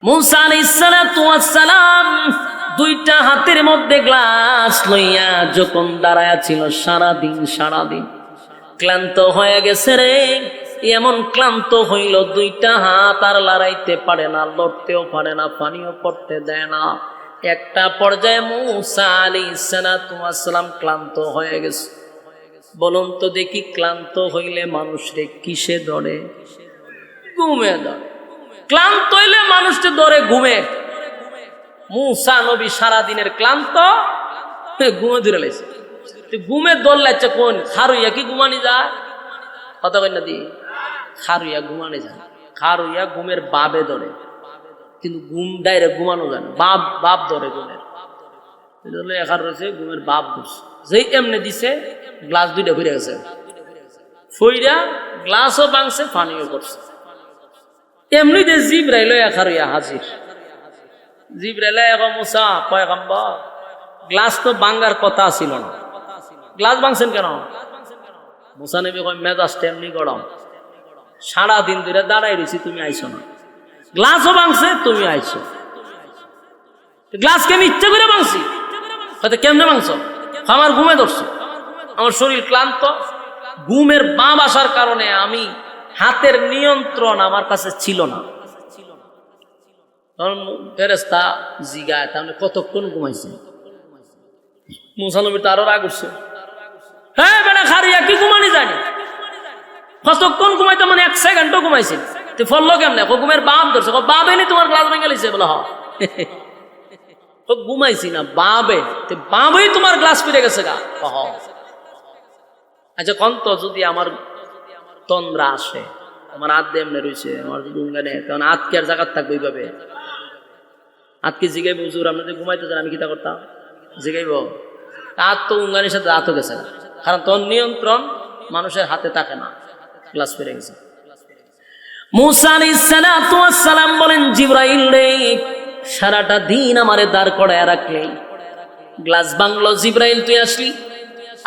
মুসা আলাইহিস সালাতু ওয়াস সালাম দুইটা হাতের মধ্যে গ্লাস লইয়া যখন দাঁড়ায়া ছিল সারাদিন ক্লান্ত হয়ে গেছে রে। এমন ক্লান্ত হইল দুইটা হাত আর লড়াইতে পারে না, লড়তেও পারে না, পানিও পড়তে দেয় না। একটা পর্যায়ে মুসা আলাইহিস সালাতু ওয়াস সালাম ক্লান্ত হয়ে গেছে। বলুন তো দেখি, ক্লান্ত হইলে মানুষরে কিসে ধরে? ঘুমে ধরে। ক্লান্ত হইলে মানুষটা ধরে ঘুমে। মুসা নবী সারাদিনের ক্লান্ত, ঘুমে ধরে লাইছে। ঘুমে দৌড়লাইছে কোন খারুইয়া কি ঘুমানি যায়? কথা কই না দি, খারুইয়া ঘুমানি যায়। খারুইয়া ঘুমের বাবে ধরে, কিন্তু ঘুম ডাইরেক্ট ঘুমানো যায় না। বাপ ধরে ঘুমের। এখার রয়েছে ঘুমের বাপ ধরছে। যেই এমনি দিছে গ্লাস দুইটা ফিরে গেছে, ফইরা গ্লাসও ভাঙছে, পানিও পড়ছে। এমনি যে জিবরাইল এখারুইয়া হাজির। জিবরাইল এখন মুসা পয়গম্বর, গ্লাস তো ভাঙার কথা ছিল না, গ্লাস ভাঙছেন কেন? মুসা নবী কয় মেজাজটা এমনি গরম, সারাদিন ধরে দাঁড়াই রয়েছি, তুমি আইছো না। গ্লাসও ভাঙছে, তুমি আইছো। গ্লাসকে আমি ইচ্ছা করে ভাঙছি। হয়তো কেমনে ভাঙছো? আমার ঘুমে ধরছো, আমার শরীর ক্লান্ত। ঘুমের বাপ আসার কারণে আমি হাতের নিয়ন্ত্রণ আমার কাছে ছিল না। ফেরেশতা জিগায়, তাহলে কতক্ষণ ঘুমাইছে? মুসা নবী তো আরো রাগ উঠছে। হ্যাঁ বেটা খারিয়া কি ঘুমানি জানি, কতক্ষণ ঘুমাইতে? মানে 1 সেকেন্ডও ঘুমাইছে। তুই ফললো কেমনে? ঘুমের বাপ ধরছে। বাবে নি তোমার গ্লাস ভেঙে লিছে? বলে ঘুমাইছি না, বাবে বাবেই তোমার গ্লাস ফিরে গেছে গা। আচ্ছা কন্ত যদি আমার তন্দ্রা আসে, আমার হাত দিয়ে এমনি রয়েছে, আমার যদি উঙ্গানে, তখন হাতকে আর জায়গার থাকবো এইভাবে? হাতকে জিগাইব, হুজুর আপনি যদি ঘুমাইতে চান আমি কিতা করতাম? জিগাইব? হাত তো উঙ্গানির সাথে হাতও গেছে না, কারণ তোর নিয়ন্ত্রণ মানুষের হাতে থাকে না। গ্লাস ফিরে গেছে। মুসা আলাইহিস সালাতু ওয়াস সালাম বলেন, জিবরাইল রে, সারাটা দিন আমারে দাঁড় করায় রাখলে, গ্লাস ভাঙলো, জিবরাইল তুই আসলি।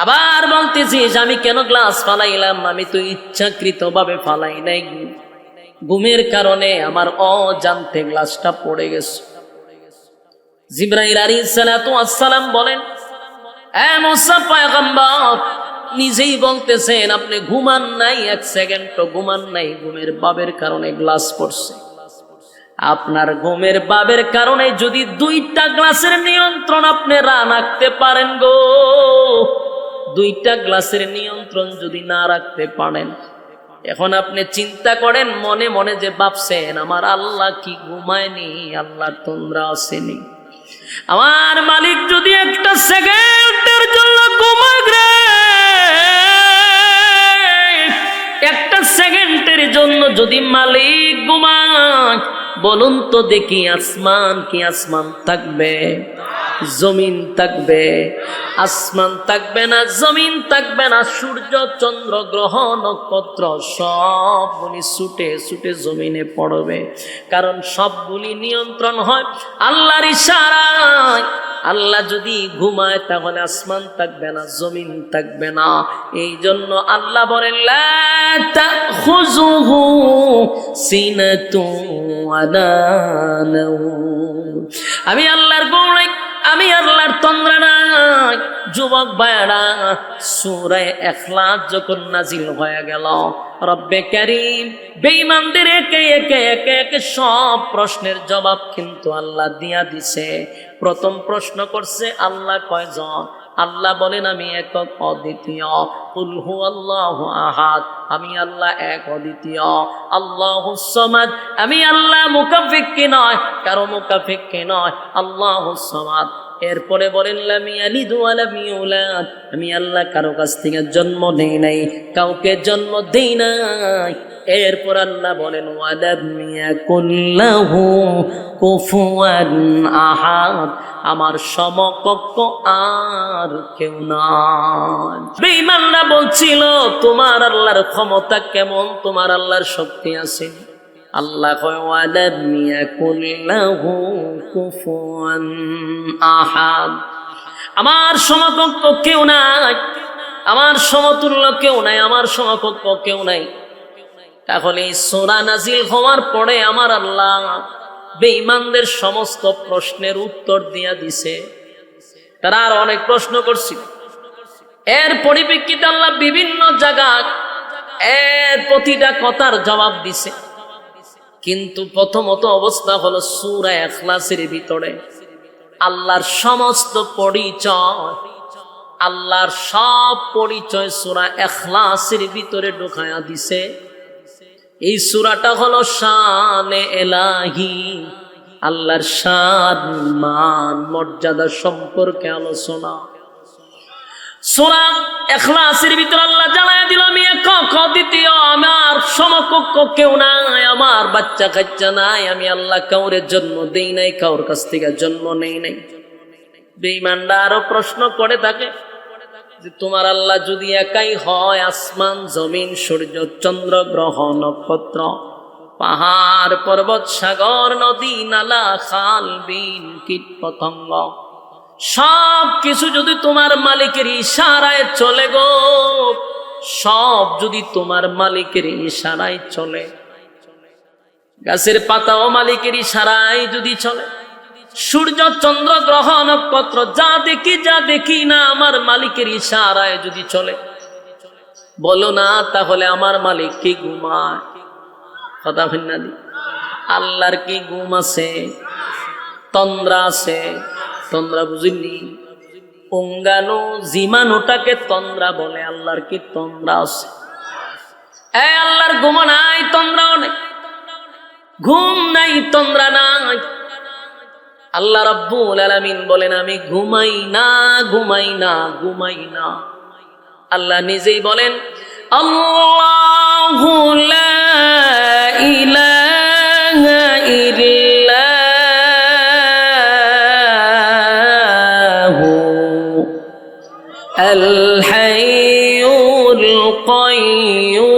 আবার বলতেছিস আমি কেন গ্লাস ফালাইলাম? আমি তো ইচ্ছাকৃত ভাবে ফালাই নাই, ঘুমের কারণে আমার অজান্তে গ্লাসটা পড়ে গেছে। জিবরাইল আলাইহিস সালাতু ওয়াস সালাম বলেন, এ মুসা পয়গম্বর, নিজেই বলতেছেন আপনি ঘুমান নাই, 1 সেকেন্ডও ঘুমান নাই, ঘুমের বাবের কারণে গ্লাস পড়ছে। আপনার ঘুমের বাবের কারণে যদি 2টা গ্লাসের নিয়ন্ত্রণ আপনি রাখতে পারেন গো, 2টা গ্লাসের নিয়ন্ত্রণ যদি না রাখতে পারেন, এখন আপনি চিন্তা করেন মনে মনে যে ভাবছেন আমার আল্লাহ কি ঘুমায়নি, আল্লাহর তন্দ্রা আসেনি। আমার মালিক যদি 1 সেকেন্ডের জন্য ঘুমায় রে, 1 সেকেন্ডের জন্য যদি মালিক ঘুমায়, বলুন তো দেখি আসমান কি আসমান থাকবে? জমিন থাকবে? আসমান থাকবে না, জমিন থাকবে না, সূর্য চন্দ্র গ্রহ নক্ষত্র সবগুলি ছুটে ছুটে জমিনে পড়বে। কারণ সবগুলি নিয়ন্ত্রণ হয় আল্লাহর ইশারায়। আল্লাহ যদি ঘুমায় তাহলে আসমান থাকবে না, জমিন থাকবে না। এই জন্য আল্লাহ বলেন, লা তাখুযুহু সিনাতুন ওয়ালা নাওম। আমি আল্লাহর গৌরব, আমি আল্লাহর তন্দ্রা নাই। যুবক ভাইরা, সূরা ইখলাস যখন নাজিল হয়ে গেল, রব্বে কারীম বেঈমানদের একে একে সব প্রশ্নের জবাব কিন্তু আল্লাহ দিয়া দিছে। প্রথম প্রশ্ন করছে আল্লাহ কয়জন? আল্লাহ বলেন আমি একক অদ্বিতীয়। কুল হুয়াল্লাহু আহাদ, আমি আল্লাহ এক অদ্বিতীয়। আল্লাহুস সামাদ, আমি আল্লাহ মুকাফিক্কি নয়, কারো মুকাফিক্কি নয়, আল্লাহুস সামাদ। এরপরে বলেন লাম ইয়ালিদ ওয়া লাম ইউলাদ, আমি আল্লাহ কারো কাছ থেকে জন্ম নেই নাই, কাউকে জন্ম দেই নাই। এরপর আল্লাহ বলেন ওয়ালাম ইয়াকুল লাহু কুফুয়ান আহাদ, আমার সমকক্ষ আর কেউ নাই। বেঈমানরা বলছিল তোমার আল্লাহর ক্ষমতা কেমন, তোমার আল্লাহর শক্তি আছে। আল্লাহ কয় ওয়ালাম ইয়াকুল লাহু কুফুয়ান আহাদ, আমার সমকক্ষ কেউ নাই, আমার সমতুল্য কেউ নাই, আমার সমকক্ষ কেউ নাই। তাহলে সূরা নাজিল হওয়ার পরে আমার আল্লাহ বেঈমানদের সমস্ত প্রশ্নের উত্তর দিয়া দিছে। তারা আর অনেক প্রশ্ন করছিল। এর পরিপ্রেক্ষিতে আল্লাহ বিভিন্ন জায়গায় এর প্রতিটা কথার জবাব দিছে। কিন্তু প্রথমত অবস্থা হলো সূরা ইখলাসের ভিতরে আল্লাহর সমস্ত পরিচয়, আল্লাহর সব পরিচয় সূরা ইখলাসের ভিতরে ঢুকায়া দিছে। এই সূরাটা হলো শানে এলাহি, আল্লাহর শান মান মর্যাদা সম্পর্কে আলোচনা। সূরা ইখলাসের ভিতর আল্লাহ জানায় দিল আমি একক দ্বিতীয়, আমার সমকক্ষ কেউ নাই, আমার বাচ্চা কাচ্চা নাই, আমি আল্লাহ কাউরে জন্ম দেই নাই, কাউর কাছ থেকে জন্ম নেই নাই। বেঈমানরা আরো প্রশ্ন করে থাকে যে তোমার আল্লাহ যদি একাই হয়, আসমান জমিন সূর্য চন্দ্র গ্রহ নক্ষত্র পাহাড় পর্বত সাগর নদী নালা খাল বিল কীট পতঙ্গ সব কিছু যদি তোমার মালিকের ইশারায় চলে গো, সব যদি তোমার মালিকের ইশারায় চলে, গাছের পাতাও মালিকের ইশারায় যদি চলে, সূর্য চন্দ্র গ্রহ নক্ষত্র যা দেখি না আমার মালিকের ইশারায় যদি চলে, বলো না তাহলে আমার মালিক কি ঘুমায়? কথা ভিন্না দি, আল্লাহর কি ঘুম আছে? তন্দ্রা আছে? তন্দ্রা বুঝিনি? অঙ্গাণু জীবাণুটাকে তন্দ্রা বলে, আল্লাহর কি তন্দ্রা আছে? আল্লাহর ঘুম নাই, তন্দ্রাও নেই। ঘুম নাই, তন্দ্রা নাই। আল্লাহ রাব্বুল আলামিন বলেন আমি ঘুমাই না, ঘুমাই না, ঘুমাই না। আল্লাহ নিজেই বলেন আল্লাহু লা ইলাহা ইল্লাহু আল হাইয়ুল কাইয়্যুম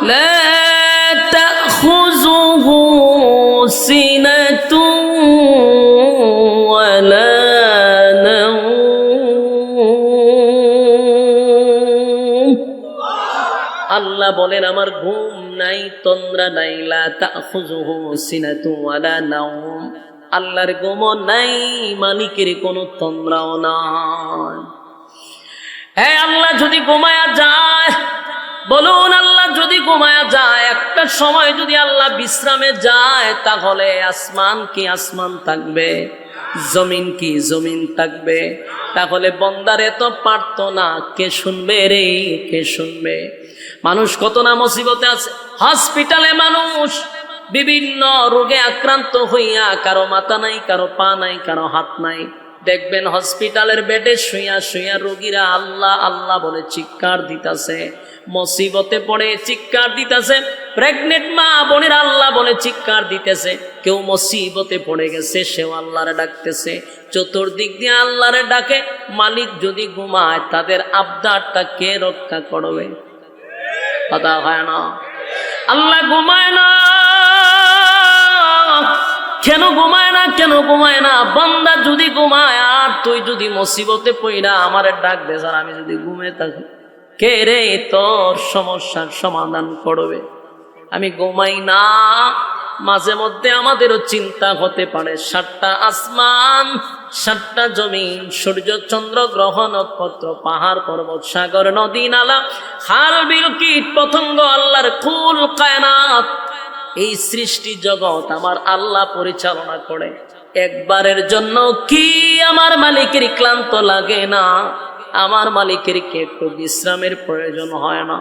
লা আল্লাহ বলেন আমার ঘুম নাই, তন্দ্রা নাই, লা তাখুযুহু সিনাতু ওয়ালা নাওম। আল্লাহর ঘুম নাই, মালিকের কোনো তন্দ্রাও নাই। আল্লাহ যদি ঘুমায়া যায়, বলুন আল্লাহ যদি ঘুমায়া যায়, একটা সময় যদি আল্লাহ বিশ্রামে যায়, তাহলে আসমান কি আসমান থাকবে, জমিন কি জমিন থাকবে? তাহলে বন্দার এত প্রার্থনা কে শুনবে রে, কে শুনবে? মানুষ কত না মুসিবতে আছে, হসপিটালে মানুষ বিভিন্ন রোগে আক্রান্ত হইয়া, কারো মাথা নাই, কারো পা নাই, কারো হাত নাই। দেখবেন হসপিটালের বেডে শুইয়া শুইয়া রোগীরা আল্লাহ আল্লাহ বলে চিৎকার দিতেছে, মুসিবতে পড়ে চিৎকার দিতেছে। প্রেগনেন্ট মা বোনের আল্লাহ বলে চিৎকার দিতেছে। কেউ মুসিবতে পড়ে গেছে, সেও আল্লাহরে ডাকতেছে। চতুর্দিক দিয়ে আল্লাহরে ডাকে। মালিক যদি ঘুমায়, তাদের আবদারটা কে রক্ষা করবে? কথা হয় না। আল্লাহ ঘুমায় না, কেন ঘুমায় না? কেন ঘুমায় না? বান্দা যদি ঘুমায়, আর তুই যদি মুসিবতে পড়া আমারে ডাক দে, আর আমি যদি ঘুমিয়ে থাকি, কে রে তোর সমস্যার সমাধান করবে? আমি ঘুমাই না। মাঝে মধ্যে আমাদেরও চিন্তা হতে পারে, 7টা আসমান, 7টা জমিন, সূর্য চন্দ্র গ্রহ নক্ষত্র পাহাড় পর্বত সাগর নদী নালা খাল বিল কীট পতঙ্গ, আল্লাহর কুল কায়নাত, এই সৃষ্টি জগৎ আমার আল্লাহ পরিচালনা করে। একবারের জন্য কি আমার মালিকের ক্লান্ত লাগে না? আমার মালিকের কি একটু বিশ্রামের প্রয়োজন হয় না?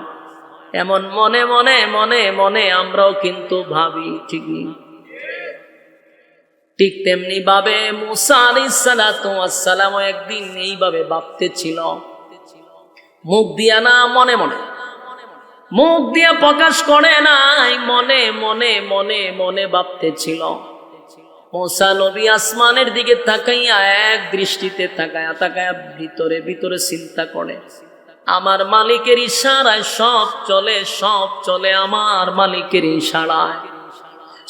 এমন মনে মনে মনে মনে আমরাও কিন্তু ভাবি, ঠিক নেই? ঠিক তেমনি ভাবে মুসা আলাইহিস সালাতু ওয়াস সালাম একদিন এইভাবে ভাবতেছিল, মুখ দিয়া না, মনে মনে, মুখ দিয়া প্রকাশ করে নাই, মনে মনে মনে মনে ভাবতেছিল। মুসা নবী আসমানের দিকে তাকাইয়া এক দৃষ্টিতে তাকায়া তাকায়া ভিতরে ভিতরে চিন্তা করে, আমার মালিকের ইশারায় সব চলে, সব চলে আমার মালিকের ইশারায়।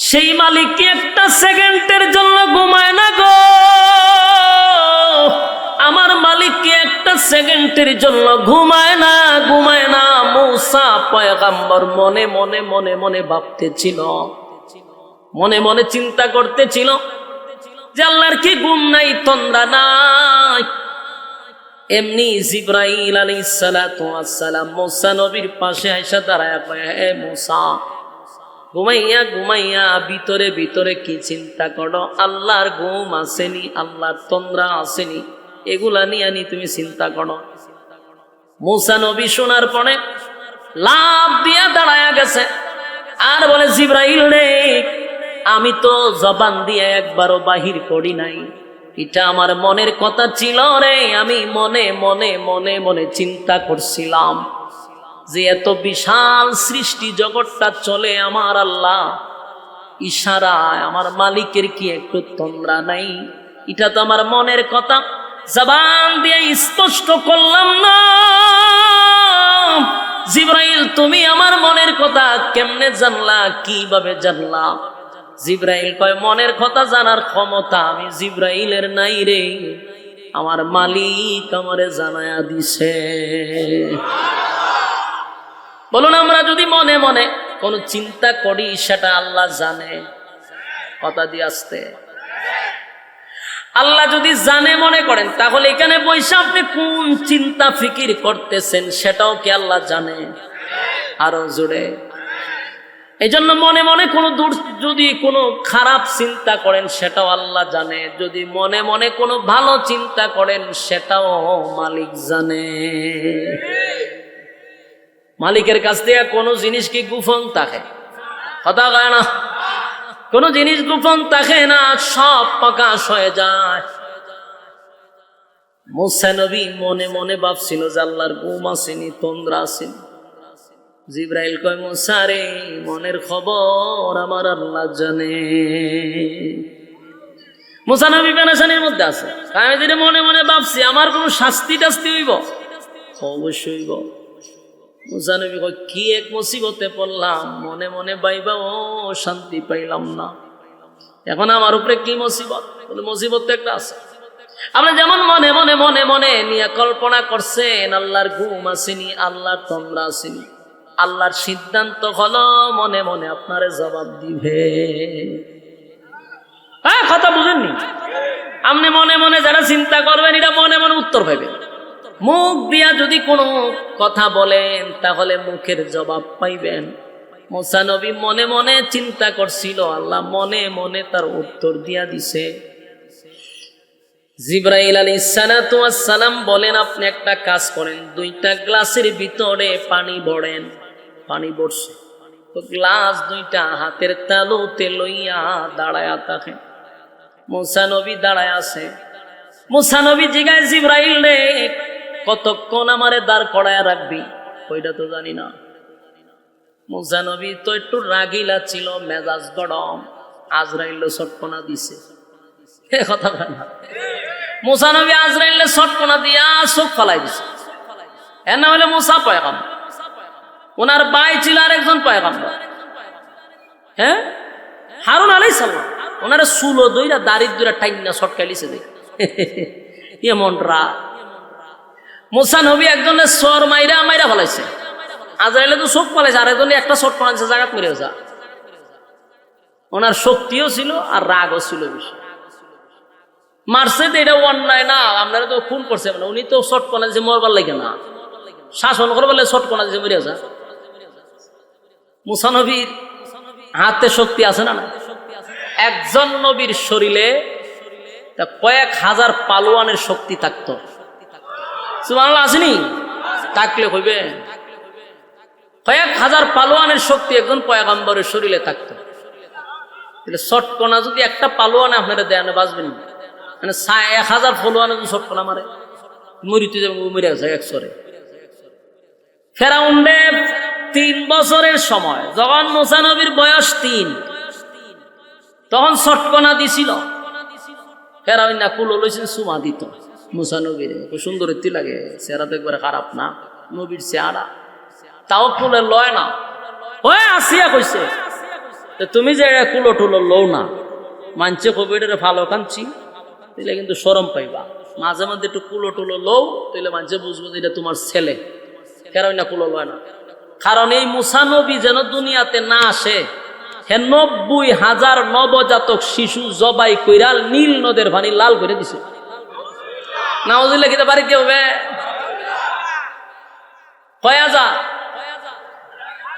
সেই মালিক একটা সেকেন্ডের জন্য ঘুমায় না গো। আমার মালিক কি একটা সেকেন্ডের জন্য ঘুমায় না, ঘুমায় না। মূসা পয়গম্বর মনে মনে মনে মনে ভাবতেছিল, মনে মনে চিন্তা করতেছিল যে আল্লাহর কি ঘুম নাই, তন্দ্রা নাই। এমনি জিবরাইল আলাইহিস সালাতু ওয়াস সালাম মূসা নবীর পাশে আয়েশা দাঁড়ায়া কয়, হে মূসা, ঘুমাইয়া ঘুমাইয়া ভিতরে ভিতরে কি চিন্তা করো? আল্লাহর ঘুম আসেনি, আল্লাহর তন্দ্রা আসেনি, এগুলা নিয়ে তুমি চিন্তা করো। মূসা নবী শোনার পরে লাফ দিয়া দাঁড়ায়া গেছে আর বলে, জিবরাইল রে, আমি তো জবান দিয়ে একবারও বাহির করি নাই, এটা আমার মনের কথা ছিল রে। আমি মনে মনে মনে মনে চিন্তা করছিলাম যে এত বিশাল সৃষ্টি জগৎটা চলে আমার আল্লাহ ইশারায়, আমার মালিকের কি একটু তন্দ্রা নাই? এটা তো আমার মনের কথা, জবান দিয়ে স্পষ্ট করলাম না। জিবরাইল, তুমি আমার মনের কথা কেমনে জানলা, কিভাবে জানলা? জিবরাইল কয়, মনের কথা জানার ক্ষমতা আমি জিবরাইলের নাই রে, আমার মালিক আমারে জানায়া দিছে। বলুন, আমরা যদি মনে মনে কোন চিন্তা করি সেটা আল্লাহ জানে। কথা দিয়ে আসতে, আল্লাহ যদি জানে মনে করেন, তাহলে এখানে বসে আপনি কোন চিন্তা ফিকির করতেছেন সেটাও কি আল্লাহ জানে? আরো জোরে। এই জন্য মনে মনে যদি কোনো খারাপ চিন্তা করেন সেটাও আল্লাহ জানে, যদি মনে মনে কোনো ভালো চিন্তা করেন সেটাও মালিক জানে। মালিকের কাছ থেকে কোনো জিনিস কি গোপন থাকে? কথা কয় না, কোন জিনিস গোপন থাকে না, সব প্রকাশ হয়ে যায়। মূসা নবী মনে মনে ভাবছিল যে আল্লাহর ঘুম আসেনি, তন্দ্রা আসেনি। জিবরাইল কয়, মূসা রে, মনের খবর আমার আল্লাহ জানে। মূসা নবী পেরেশানির মধ্যে আছে, আমি যদি মনে মনে ভাবছি আমার কোন শাস্তি টাস্তি হইব? অবশ্যই হইব। মূসা নবী কয়, কি এক মুসিবতে পড়লাম, মনে মনে বাইবা ও শান্তি পাইলাম না, এখন আমার উপরে কি মুসিবত? বলে, মুসিবত তো একটা আছে। আপনি যেমন মনে মনে মনে মনে নিয়ে কল্পনা করছেন আল্লাহর ঘুম আসেনি, আল্লাহর তন্দ্রা আসেনি, আল্লাহর সিদ্ধান্ত হলো মনে মনে আপনারে জবাব দিবে। হ্যাঁ, কথা বুঝেননি? আপনি মনে মনে যারা চিন্তা করবেন এটা মনে মনে উত্তর পাইবেন। মুখ দিয়া যদি কোনো কথা বলেন তাহলে মুখের জবাব পাইবেন। মূসা নবী মনে মনে চিন্তা করছিল, আল্লাহ মনে মনে তার উত্তর দিয়া দিছে। জিবরাইল আলাইহিস সালাতু ওয়াস সালাম বলেন, আপনি একটা কাজ করেন, 2টা গ্লাসের ভিতরে পানি ভরেন। পানি ভরছে তো গ্লাস 2টা হাতের তালুতে লইয়া দাঁড়ায়া থাকে। মূসা নবী দাঁড়ায় আছে। মূসা নবী জিগায়, জিবরাইল রে, কতক্ষণ আমারে দাঁড় করায় রাখবি? ওইটা তো জানি না। মূসা নবী তো একটু রাগিলা ছিল, মেজাজ গরম। আজরাইল সটকনা দিছে, কথা বলে না। মূসা নবী আজরাইল সটকনা দিয়া চোখ ফালাই দিছে। এর নাম হলো মূসা পয়গম্বর। ওনার ভাই ছিল আরেকজন পয়গম্বর, হ্যাঁ, হারুন আলাইহিস সালাম। ওনারা চুলো দইরা দাড়ি দুইরা টাইনা সটকাইলিছে দেখ এমন রাগ। মূসা নবী একজনের সর মাইরা মাইরা ফেলাইছে, আজরাইলে তো চোখ ফেলাইছে, আরেকজনে একটা চোট ফেলাইছে, জায়গাত মেরে যা। ওনার শক্তিও ছিল আর রাগও ছিল বেশি। মারছে তো এটা অন্যায় না, আপনারা তো খুন করছে, মানে উনি তো চোট ফেলাইছে মরবার লাগে না, শাসন করবার লাগে চোট ফেলাইছে মেরে যা। মূসা নবীর হাতে শক্তি আছে না? একজন নবীর শরীরে কয়েক হাজার পালোয়ানের শক্তি থাকতো। সুবহানাল্লাহ, আসেনি? থাকলে হইবে, কয়েক হাজার পালোয়ানের শক্তি একজন পয়গম্বরের শরীরে থাকতো। শটকনা যদি একটা পালোয়ানে আপনারা দেয়ানে বাঁচবেন, মানে 1000 পালোয়ানে যদি শটকনা মারে মরিতে যাবে, মরে গেছে একসরে। ফেরাউন্ডে 3 বছরের সময়, যখন মূসা নবীর বয়স 3, তখন শটকনা দিছিল। ফেরাউন না কুলো লইছেন, সুমা দিত মূসা নবীর। খুব সুন্দর ইতি লাগে, চেহারা তো একবারে খারাপ না নবীর চেহারা, তাও কুলে লয় না। ওই আসিয়া কইছে, তুমি যে কুলো টুলো লও না, মানছে কবি ভালো কাঁদছি, দিলে কিন্তু শরম পাইবা। মাঝে মধ্যে একটু কুলো টুলো লও, তাহলে মাঝে বুঝবো যে এটা তোমার ছেলে। ফেরাউন না কুলো লয় না, কারণ এই মুসা নবী যেন দুনিয়াতে না আসে, হে 90,000 নবজাতক শিশু জবাই কইরা নীল নদের পানি লাল করে দিছে। নাউজুবিল্লাহ, কিতা বাড়িতে হবে কয় হাজার?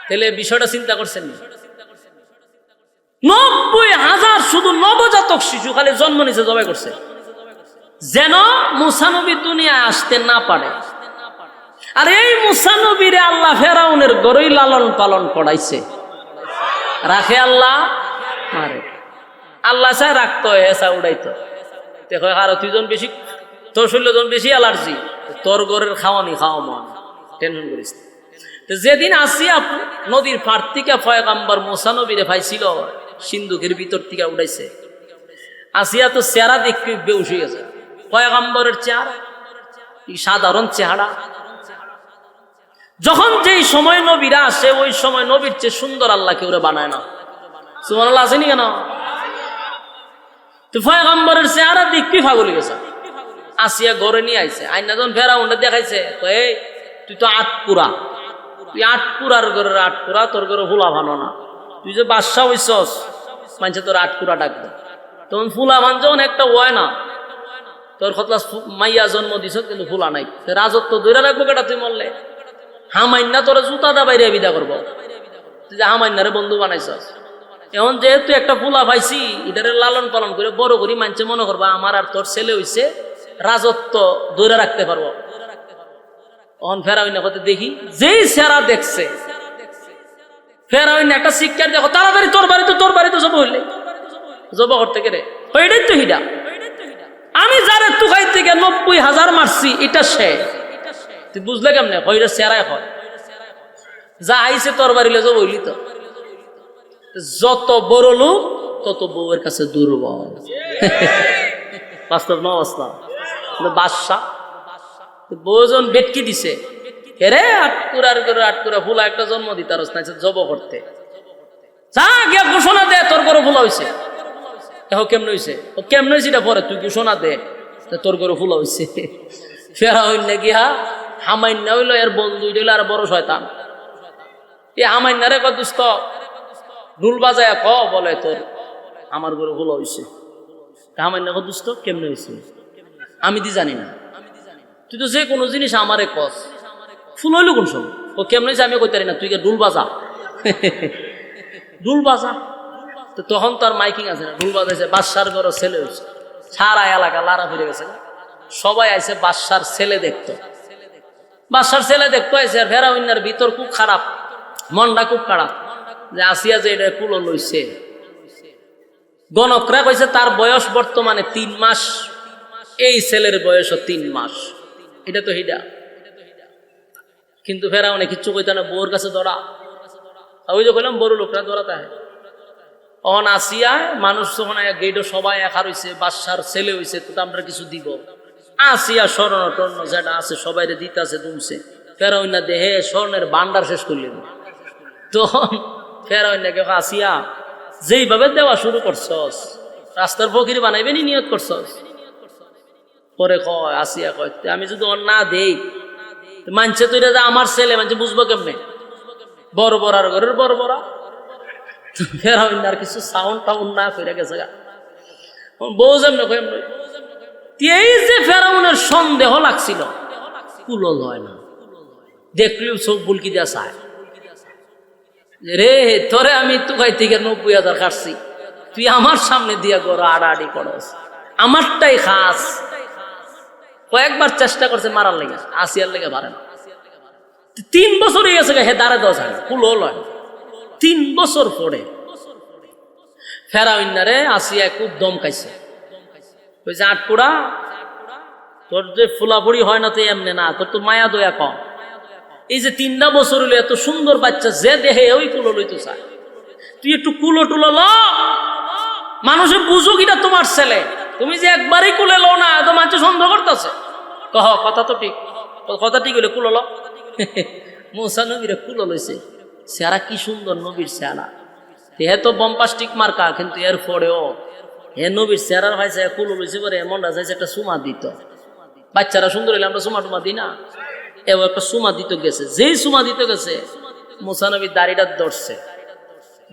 তাহলে বিষয়টা চিন্তা করছেন? 90,000 শুধু নবজাতক শিশু খালি জন্ম নিছে জবাই করছে, যেন মুসা নবী দুনিয়ায় আসতে না পারে। আর এই মুসা নবীরে আল্লাহ ফেরাউনের গরই লালন পালন করাইছে, রাখে আল্লাহ মারে। আল্লাহ চাই রাখতো, এসা উড়াইতো। দেখো আর তুইজন বেশি, তোর 16 জন বেশি অ্যালার্জি, তোর ঘরের খাওয়ানি খাওয়া মন, টেনশন করিস। যেদিন আসিয়া নদীর পাড় থেকে পয়গম্বর মুসা নবীরে পাইছিল, সিন্ধুকের ভিতর থেকে উঠাইছে, আসিয়া তো চেহারা দেখতে বেউস হয়ে গেছে। পয়গম্বরের চেহারা সাধারণ চেহারা, যখন যেই সময় নবীরা আসে ওই সময় নবীর চেয়ে সুন্দর আল্লাহ কেউ বানায় না। সুবহানাল্লাহ, আসেনি কেন? তো পয়গম্বরের চেহারা দেখতে পাগল গেছে। আসিয়া ঘরে নিয়ে আইছে, আইনা যখন ফেরাউনটা দেখাইছে, এই তুই তো আটপুরা, তুই আটপুরার ঘরের আটপুরা, তোর ঘরে ফুলা ভালো না, তুই যে বাদশা হইছস মানছে তোর আটপুরা ডাকবে। তখন ফুলা ভান যখন একটা হয় না, তোর খতলা মাইয়া জন্ম দিছ কিন্তু ফুলা নাই, রাজত্ব ধরে রাখবো কেটা? তুই মরলে হামাইন্না তোরা জুতাটা বাইরে বিদা করবো, তুই যে হামাইন্নারে বন্ধু বানাইছস। এখন যেহেতু একটা ফুলা পাইছি, এটারে লালন পালন করে বড় করি, মানছে মনে করবা আমার আর তোর ছেলে হইছে, রাজত্ব ধরে রাখতে পারবো। অন ফেরাউন কথা দেখি, যেই সেরা দেখছে ফেরাউন একটা শিক্ষার, দেখো তাড়াতাড়ি তোর বাড়ি তো জব হইলে জব করতে গেলে ওইটাই তো হিডা। আমি যারে তুকাই থেকে 90,000 মারছি, এটা সে, তুই বুঝলে কেমনে? হইটা সেরাই হয়, যা আইছে তোর বাড়িলে জব হইলি। তো যত বড় লোক তত বউয়ের কাছে দুর্বল। বাস্তব না বাস্তব? বাদশাহ বউজন বেটকি দিছে, হেরে আটকুরার করে আটকুরা ফুলা একটা জন্ম দিতে আর জব করতে, যা গিয়া ঘোষণা দে তোর ঘরে ফুলা হয়েছে। এখন কেমন হয়েছে? ও কেমন হয়েছে এটা পরে তুই ঘোষণা দে তোর ঘরে ফুলা হয়েছে। ফেরা হইল না গিয়া হামাইন্যা হইলো এর বন্ধু হইল আর বড় শয়তান। এই হামাইন্যারে ক দুস্ত ঢুল বাজায় ক, বলে তোর আমার ঘরে ফুলা হয়েছে। হামাইন্যা ক দুস্ত কেমন হয়েছে? আমি দি জানি না, তুই তো যে কোনো জিনিস আমারে কস, ফুল হইলো কোন সময়? ও কেমন হয়েছে আমি কইতে পারি না, তুই ঢুল বাজা। ঢুল বাজা। তো তখন তো আর মাইকিং আছে না, ঢুল বাজাইছে, বাদশার ঘর ছেলে হয়েছে, সারা এলাকা লারা ফিরে গেছে, সবাই আইছে বাদশার ছেলে দেখতো। বাদশার ছেলে দেখতো আইছে, আর ফেরাউনের ভিতর খুব খারাপ, মনটা খুব খারাপ, যে আসিয়া যে এটা কুলো লইছে। গণকরা কইছে তার বয়স বর্তমানে 3 মাস, এই ছেলের বয়সও 3 মাস, এটা তো হিডা। কিন্তু ফেরাউনে কিচ্ছু কইতে না, বউর কাছে ধরা। ওই যে কইলাম বড় লোকরা ধরাতে হয়। অন আসিয়া মানুষ যখন গেইটো সবাই একা রইছে, বাদশার ছেলে হইছে, তো আমরা কিছু দিব। আসিয়া স্বর্ণ টর্ণ যেটা আছে সবাই দিতে আছে দুমছে। ফেরাউন না দেহে স্বর্ণের ভান্ডার শেষ করলেন। তখন ফেরাউন না আসিয়া যেইভাবে দেওয়া শুরু করছস, রাস্তার ফকির বানাইবেনি নিয়ত করছস। পরে কয় আসিয়া কয়, আমি যদি ওর না দেই মানছে তো এটা আমার ছেলে, মানছে বুঝবো কেমনে? বড় বড়ার ঘরের বড় বড়া। ফেরাউন আর কিছু সাউন্ড টাউন্ড না করে গেছে গা, বউ যেমন এই যে ফেরাউনের সন্দেহ লাগছিল, কুলো হয় না, দেখলেও চোখ বুলকি দেওয়া চায় রে, তোরে আমি তুকাই থেকে 90,000 কাটছি, তুই আমার সামনে দিয়া গড় আড়াআড়ি করস, আমারটাই খাস। কয়েকবার চেষ্টা করছে মারার লেগে, আসিয়ার লেগে পারে না। 3 বছর হয়ে গেছে, হে দাঁড়ে 10 হয়, কুলো লয়। 3 বছর পরে ফেরাউন্নারে আসিয়া খুব দমকাইছে, ওই যে আটপুরা তোর যে ফুলাফুড়ি হয় না তো এমনি না, তোর তো মায়া দয়া কম। এই যে 3টা বছর হইলো, এত সুন্দর বাচ্চা যে দেহে ওই কুলো লইতে চায়, তুই একটু কুলো টুলো ল, মানুষে বুঝুক এটা তোমার ছেলে। তুমি যে একবারই কুলে লো না, এত মানুষ সন্দেহ করতেছে। কহ কথা তো ঠিক, কথা ঠিক হইলে কুলো ল। মুসা নবীরে কুলো লইছে, চেহারা কি সুন্দর নবীর চেহারা, হে তো বম্পাস্টিক মার্কা, কিন্তু এর পরেও হে নবীর চেহারার ভাইছে কুলো লইছে পরে এমনটা চাইছে একটা সুমা দিত। বাচ্চারা সুন্দর হইলে আমরা সুমা টুমা দিই না? এবার একটা সুমা দিতে গেছে, যেই সুমা দিতে গেছে মুসা নবী দাড়িটা ধরছে,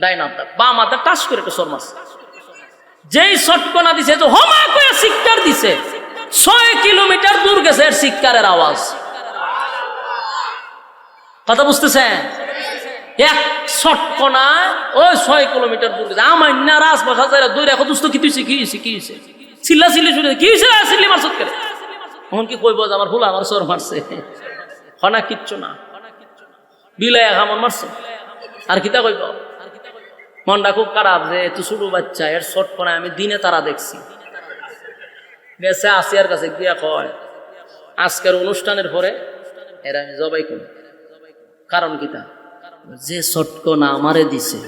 ডাইন হাতটা বাম হাতটা টাচ করে একটা সর মারছে। যেই শটকনা দিছে তো হমা করে চিৎকার দিছে, 6 কিলোমিটার দূর গেছে এর চিৎকারের আওয়াজ। কথা বুঝতেছেন? এক শটকনা ওই 6 কিলোমিটার দূর গেছে। আমার না রাজপথ হাজারা দূরে এখন দুস্থ কি তুইছে, কি হয়েছে, কি হয়েছে, চিল্লা চিল্লি শুনে কি হয়েছে, চিল্লি মারছত করে। এখন কি কইব যে আমার হুলা আমার সর মারছে? হনা কিচ্ছু না, বিলায় আমার মারছে আর কিতা কইব? মনটা খুব খারাপ যে এত ছোট বাচ্চা, এর শটকনা আমি দিনে তারা দেখছি। গেছে আসিয়ার কাছে গিয়া কয় আজকের অনুষ্ঠানের পরে এরা আমি জবাই করি। কারণ কিতা? যে শটকনা আমারে দিছে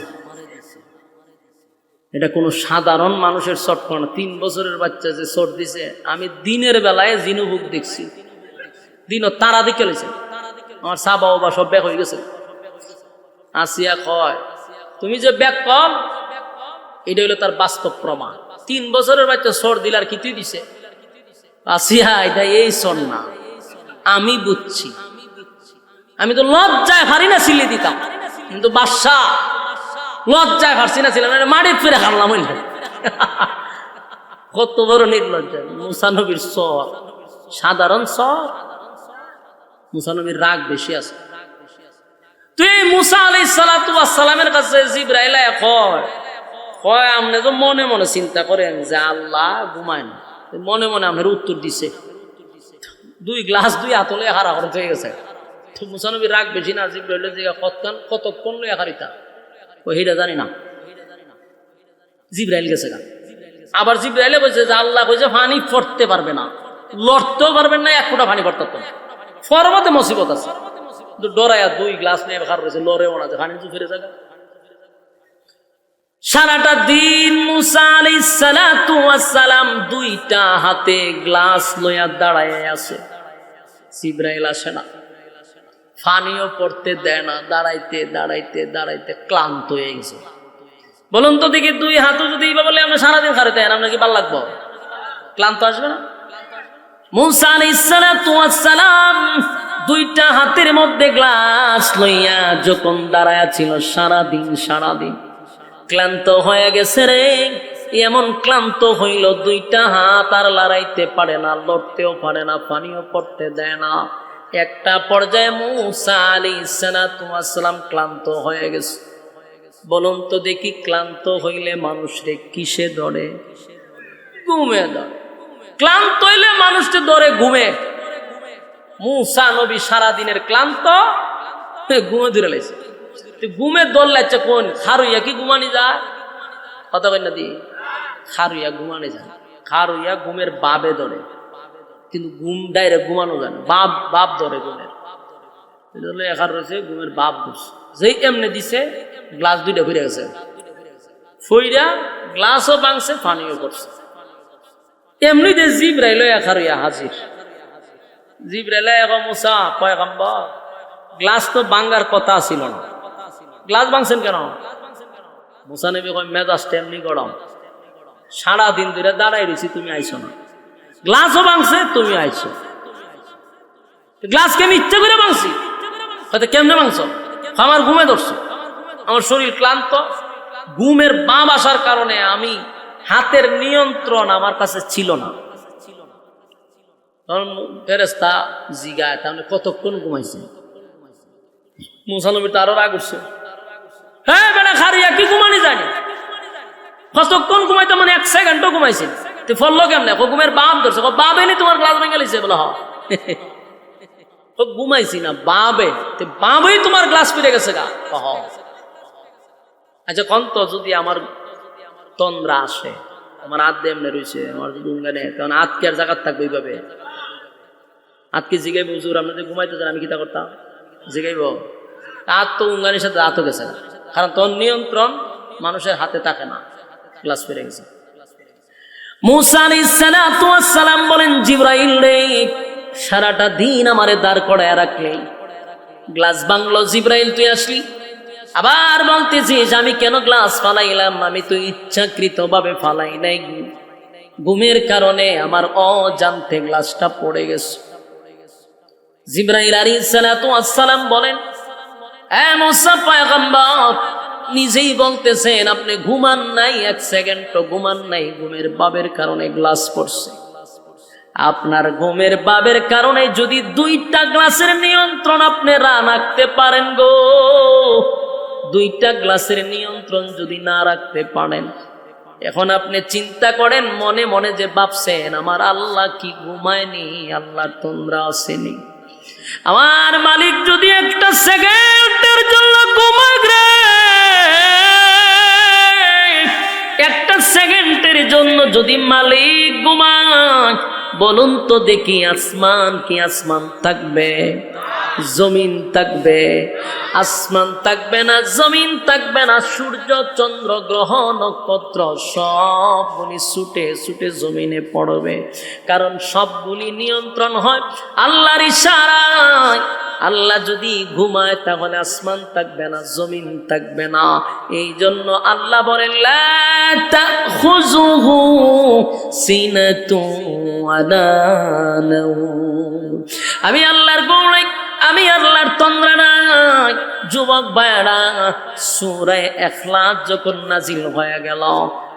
এটা কোনো সাধারণ মানুষের শটকনা। 3 বছরের বাচ্চা যে শট দিছে, আমি দিনের বেলায় জিনুবুক দেখছি, দিনও তারা দিকে লেছে। আমার সাবা বা সব ব্যাক হয়ে গেছে। আসিয়া কয় তুমি যে ব্যাক কল, এটা হইলো তার বাস্তব প্রমাণ। 3 বছরের বাচ্চা শট দিলে আর কি তুই দিছে? আসিয়া এটা এই শট না, আমি বুঝছি। আমি তো লজ্জায় হারি না সিলি দিতাম, কিন্তু বাদশা লজ্জায় ফারছি না ছিলাম, মাটি ফিরে হারলাম। কত বড় নির্লজ্জা! মুসা নবীর সর সাধারণ সর, মুসা নবীর রাগ বেশি আছে। তুই মুসা আলাইহিস সালাতু ওয়াস সালামের কাছে জিবরাইল কয় আপনি তো মনে মনে চিন্তা করেন যে আল্লাহ ঘুমায় না, মনে মনে আপনার উত্তর দিছে। 2 গ্লাস 2 হাতলে হারা খরচ হয়ে গেছে। তো মুসা নবীর রাগ বেশি না? জিবরাইলের দিকে কতক্ষণ লইয়া হারিতা ও হিটা জানি না। জিবরাইল গেছে গা। আবার জিবরাইলে কইছে যে আল্লাহ কইছে পানি পড়তে পারবে না, লড়তেও পারবেন না, 1 ফোঁটা পানি পড়তে পারতো না, ফরমতে মুসিবত আছে। ডরাইয়া 2 গ্লাস নিয়ে খার রয়েছে, লড়েও না, পানি তো ফিরে যাবে। সারাটা দিন মুসা আলাইহিস সালাতু ওয়াস সালাম 2টা হাতে গ্লাস লইয়া দাঁড়ায় আছে। জিবরাইল আসে না, পানিও পড়তে দেয় না, দাঁড়াইতে দাঁড়াইতে দাঁড়াইতে ক্লান্ত হয়ে গেছে। বলুন তো দেখি 2 হাতও যদি বলে আমরা সারাদিন খারাতে আপনার কি ভাল লাগবো? ক্লান্ত আসবে না? মুসা আলাইহিস সালাতু ওয়াস সালাম 2টা হাতের মধ্যে গ্লাস লইয়া যখন দাঁড়ায়া ছিল সারাদিন ক্লান্ত হয়ে গেছে রে। এমন ক্লান্ত হইল 2টা হাত আর লড়াইতে পারে না, লড়তেও পারে না, পানিও পড়তে দেয় না। একটা পর্যায়ে মুসা আলাইহিস সালাতু ওয়াস সালাম ক্লান্ত হয়ে গেছে। বলুন তো দেখি ক্লান্ত হইলে মানুষরে কিসে ধরে? ঘুমে ধরে। ক্লান্ত হইলে মানুষকে ধরে ঘুমে। মুসা নবী সারাদিনের ক্লান্ত, ঘুমে ধরে লাইছে। ঘুমে দৌড় লাগছে কোন? খারুইয়া কি ঘুমানি যায়? কথা কই না দি, খারুইয়া ঘুমানি যায়। খারুইয়া ঘুমের বাবে ধরে, কিন্তু ঘুম ডাইরেক্ট ঘুমানো যায় না, বাপ ধরে ঘুমের। এখার রয়েছে ঘুমের বাপ দোষ। যেই এমনি দিছে গ্লাস 2টা ফিরে গেছে, ফইরা গ্লাসও ভাঙছে, পানিও পড়ছে। এমনি যে জিবরাইল খারুইয়া হাজির। জিবরাইল এখন মুসা পয়গম্বর, গ্লাস তো ভাঙার কথা ছিল না, গ্লাস ভাঙছেন কেন? মুসা নবী কয় মেজাজটা এমনি গরম, সারাদিন ধরে দাঁড়াই রয়েছি, তুমি আইছো না, গ্লাসও ভাঙছে, তুমি আইছো। গ্লাসকে আমি ইচ্ছা করে ভাঙছি। হয়তো কেমনে ভাঙছো? আমার ঘুমে ধরছো, আমার শরীর ক্লান্ত। ঘুমের বাম আসার কারণে আমি হাতের নিয়ন্ত্রণ আমার কাছে ছিল না। তখন ফেরেশতা জিগায়, তাহলে কতক্ষণ ঘুমাইছে? মুসা নবী তো আরো রাগ উঠছে, হ্যাঁ বেটা খারিয়া কি ঘুমানি জানি, কতক্ষণ ঘুমাইতে? মানে 1 সেকেন্ডও ঘুমাইছে। তুই ফললো কেমনে? ঘুমের বাপ ধরছে। বাবে নি তোমার গ্লাস ভেঙে লিছে? বলে ঘুমাইছি না, বাবেই তোমার গ্লাস ফিরে গেছে গা। আচ্ছা কন্ত যদি আমার তন্দ্রা আসে, আমার হাত দিয়ে এমনি রয়েছে, আমার যদি উঙ্গানে, তখন হাতকে আর জায়গার থাকবে এইভাবে। হাতকে জিগাইব, হুজুর আপনি যদি ঘুমাইতে চান আমি কিতা করতাম? জিগাইব, হাত তো উঙ্গানির সাথে হাতও গেছে, কারণ তোর নিয়ন্ত্রণ মানুষের হাতে থাকে না, গ্লাস ফিরে গেছে। মুসা আলাইহিস সালাতু ওয়াস সালাম বলেন, জিবরাইল রে সারাটা দিন আমারে দাঁড় করায় রাখলে, গ্লাস ভাঙলো, জিবরাইল তুই আসলি। আবার বলতেছিস আমি কেন গ্লাস ফালাইলাম? আমি তো ইচ্ছাকৃত ভাবে ফালাই নাই। ঘুমের কারণে আমার অজান্তে গ্লাসটা পড়ে গেছে। জিবরাইল আলাইহিস সালাতু ওয়াস সালাম বলেন, এ মুসা পয়গম্বর, নিজেই বলতেছেন আপনি ঘুমান নাই, এক সেকেন্ড তো ঘুমান নাই, ঘুমের বাবের কারণে গ্লাস পড়ছে। আপনার ঘুমের বাবের কারণে যদি 2টা গ্লাসের নিয়ন্ত্রণ আপনি রাখতে পারেন গো, 2টা গ্লাসের নিয়ন্ত্রণ যদি না রাখতে পারেন, এখন আপনি চিন্তা করেন মনে মনে যে ভাবছেন আমার আল্লাহ কি ঘুমায়নি, আল্লাহ তন্দ্রা আসেনি। আমার মালিক যদি একটা সেকেন্ডের জন্য ঘুমায় রে, একটা সেকেন্ডের জন্য যদি মালিক ঘুমায়, বলুন তো দেখি আসমান কি আসমান থাকবে? জমিন থাকবে? আসমান থাকবে না, জমিন থাকবে না, সূর্য চন্দ্র গ্রহ নক্ষত্র সবগুলি ছুটে ছুটে জমিনে পড়বে। কারণ সবগুলি নিয়ন্ত্রণ হয় আল্লাহর ইশারায়। আল্লাহ যদি ঘুমায় তাহলে আসমান থাকবে না, জমিন থাকবে না। এই জন্য আল্লাহ বলেন লা তাখুযুহু সিনাতুন ওয়ালা নাওম। আমি আল্লাহর গৌরব, আমি আল্লাহর তন্দ্রা নাই। যুবক ভাইরা, সূরা ইখলাস যখন নাজিল হয়ে গেল,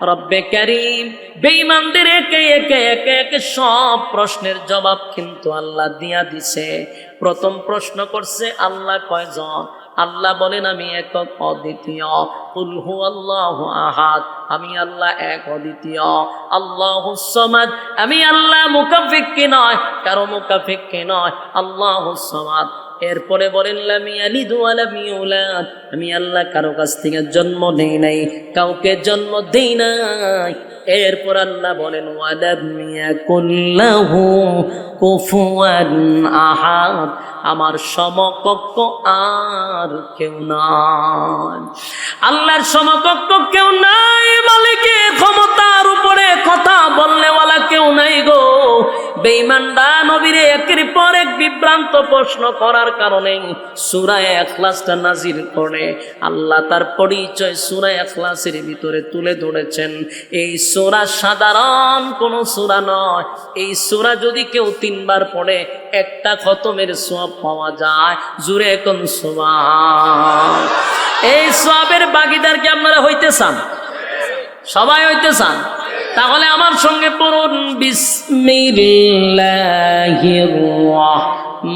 রব্বে কারীম বেঈমানদের একে একে একে একে সব প্রশ্নের জবাব কিন্তু আল্লাহ দিয়া দিছে। প্রথম প্রশ্ন করছে আল্লাহ কয়জন? আল্লাহ বলেন আমি একক অদ্বিতীয়। কুল হুয়াল্লাহু আহাদ, আমি আল্লাহ এক অদ্বিতীয়। আল্লাহুস সামাদ, আমি আল্লাহ মুকাফিক্কি নয়, কারো মুকাফিক্কি নয়, আল্লাহুস সামাদ। এরপরে বলেন লাম ইয়ালিদ ওয়া লাম ইউলাদ, আমি আল্লাহ কারো কাছ থেকে জন্ম নেই নাই, কাউকে জন্ম দেই নাই। এরপর আল্লাহ বলেন ওয়ালাম ইয়াকুল লাহু কুফুয়ান আহাদ, আমার সমকক্ষ আর কেউ নাই। আল্লাহর সমকক্ষ কেউ নাই, মালিকের ক্ষমতার উপরে কথা বললে ওয়ালা কেউ নাই গো। বেঈমানরা নবীরে একের পর এক বিভ্রান্ত প্রশ্ন করার কারণে সূরা ইখলাসটা নাজিল করে আল্লাহ তার পরিচয় সূরা ইখলাসের ভিতরে তুলে ধরেছেন। এই সূরা সাধারণ কোন সূরা নয়। এই সূরা যদি কেউ 3 বার পড়ে একটা খতমের সওয়াব পাওয়া যায়। জোরে কোন সুবহান। এই সওয়াবের ভাগীদার কি আপনারা হইতে চান? সবাই হইতে চান? তাহলে আমার সঙ্গে পড়ুন বিসমিল্লাহির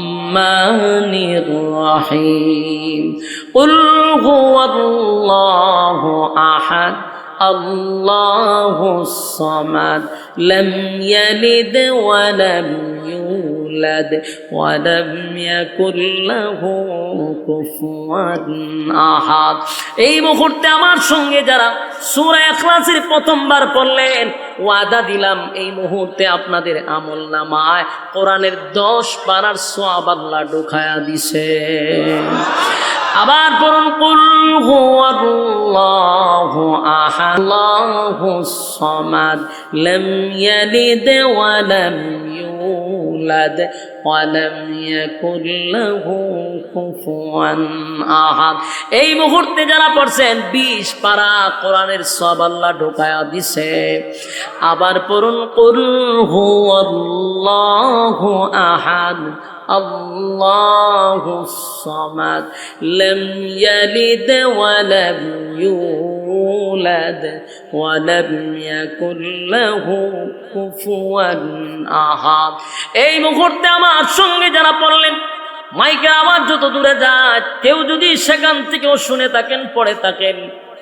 রাহমানির রাহিম। কুল হুয়াল্লাহু আহাদ আল্লাহুস সামাদ লাম ইয়ালিদ ওয়া লাম ইউলাদ ওয়া লাম ইয়াকুল লাহু কুফুয়ান আহাদ। এই মুহূর্তে আমার সঙ্গে যারা সূরা ইখলাসের প্রথমবার পড়লেন, ওয়াদা দিলাম এই মুহূর্তে আপনাদের আমলনামায় কোরআনের 10 পারার সওয়াব আল্লাহ ঢুকায়া দিছে। আবার পড়ুন কুল হুয়াল্লাহু আহাদ আল্লাহুস সামাদ লাম ইয়ালিদ ওয়া লাম ইউলাদ ওয়া লাম ইয়াকুল লাহু কুফুয়ান আহাদ। এই মুহূর্তে যারা পড়ছেন 20 পারা কোরআনের সওয়াব আল্লাহ ঢুকায়া দিছে। আবার পড়ুন কুল হুয়াল্লাহু আহাদ আল্লাহুস সামাদ লাম ইয়ালিদ ওয়া লাম ইউলাদ ওয়া লাম ইয়াকুল লাহু কুফুয়ান আহাদ। এই মুহূর্তে আমার সঙ্গে যারা পড়লেন, মাইকের আওয়াজ যত দূরে যায়, কেউ যদি সেখান থেকেও শুনে থাকেন, পড়ে থাকেন,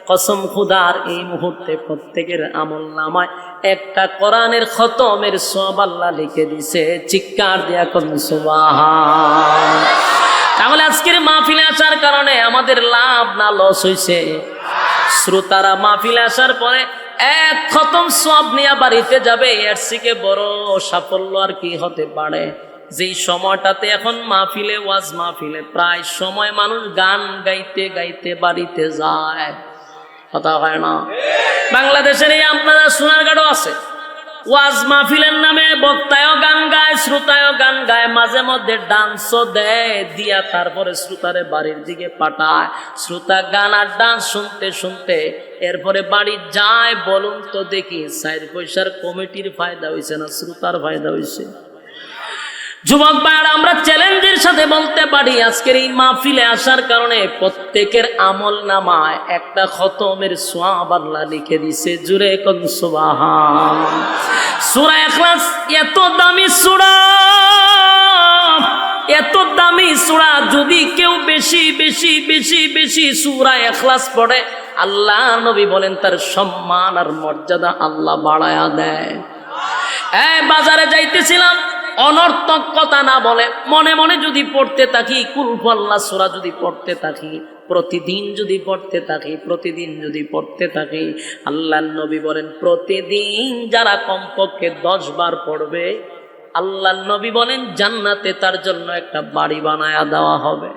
কসম খুদার এই মুহূর্তে প্রত্যেকের আমলনামায় একটা কোরআনের খতমের সওয়াব আল্লাহ লিখে দিছে। চিৎকার দিয়া কোন সুবহান। তাহলে আজকের মাহফিলে আসার কারণে আমাদের লাভ না লস হইছে? শ্রোতারা মাহফিলে আসার পরে এক খতম সওয়াব নিয়ে বাড়িতে যাবে, এর থেকে বড় সাফল্য আর কি হতে পারে? যেই সময়টাতে এখন মাহফিলে ওয়াজ মাহফিলে প্রায় সময় মানুষ গান গাইতে গাইতে বাড়িতে যায়, কথা হয় না? বাংলাদেশের এই আপনারা সোনারগাঁও আছে, ওয়াজ মাহফিলের নামে বক্তায়ও গান গায়, শ্রোতায়ও গান গায়, মাঝে মধ্যে ডান্সও দেয়, দিয়া তারপরে শ্রোতারে বাড়ির দিকে পাঠায়। শ্রোতা গান আর ডান্স শুনতে শুনতে এরপরে বাড়ি যায়। বলুন তো দেখি 4 পয়সার কমিটির ফায়দা হয়েছে না শ্রোতার ফায়দা হয়েছে? যুবক ভাইরা, আমরা চ্যালেঞ্জের সাথে বলতে পারি আজকের এই মাহফিলে আসার কারণে প্রত্যেকের আমল নামায় একটা খতমের সওয়াব আল্লাহ লিখে দিছে। জুরে কোন সুবহান। সূরা ইখলাস এত দামি সূরা, এত দামি সূরা, যদি কেউ বেশি বেশি বেশি বেশি সূরা ইখলাস পড়ে, আল্লাহ নবী বলেন তার সম্মান আর মর্যাদা আল্লাহ বাড়ায়া দেয়। বাজারে যাইতেছিলাম, অনর্থক কথা না বলে মনে মনে যদি পড়তে থাকি, কুল আল্লাহ সূরা যদি পড়তে থাকি, প্রতিদিন যদি পড়তে থাকি, প্রতিদিন যদি পড়তে থাকি, আল্লাহর নবী বলেন প্রতিদিন যারা কমপক্ষে 10 বার পড়বে, আল্লাহর নবী বলেন জান্নাতে তার জন্য একটা বাড়ি বানায়া দেওয়া হবে।